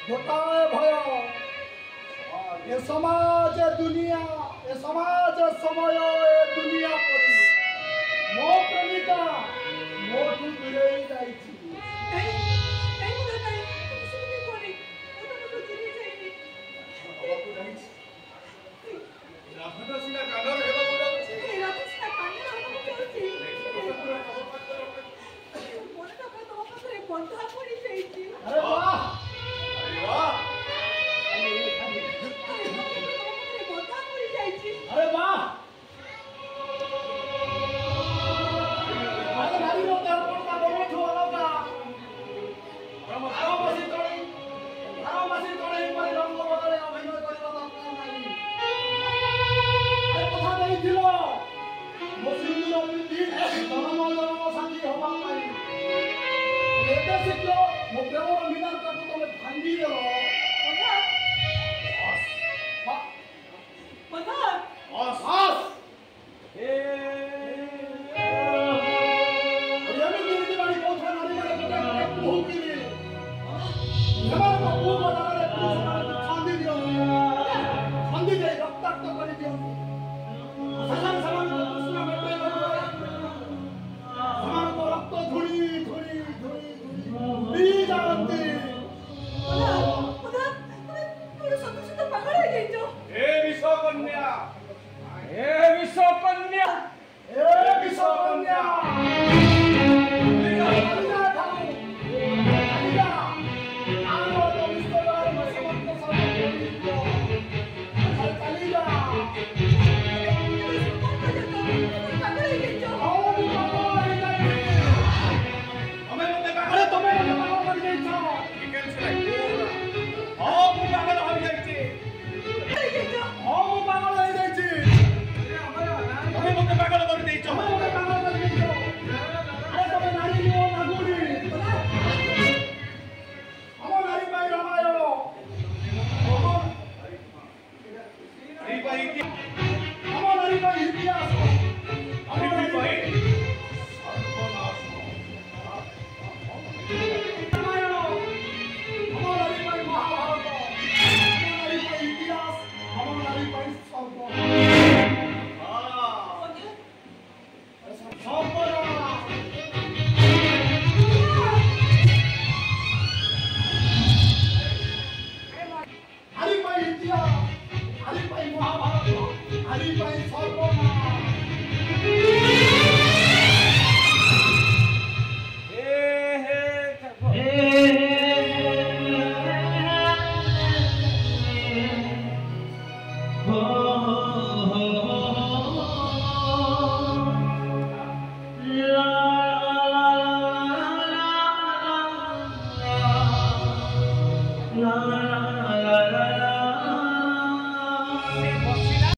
गोटाए भय ए समाज दुनिया ए समाज समय ए दुनिया परी मो प्रेमिका मोठू दूरेई जाइछि अरे वाह अरे वाह अरे गाड़ी रोते हो कौन का बोलो छो लगा आरो मसी तोड़े एक बार रंग बदले अभिनय करबा दरकार नाही अरे कथा नहीं थिलो मो सिंदूर बिंदी धर्म शांति होबा नाही एते सिक्लो मो प्रेम मिलन का तो भांगी देलो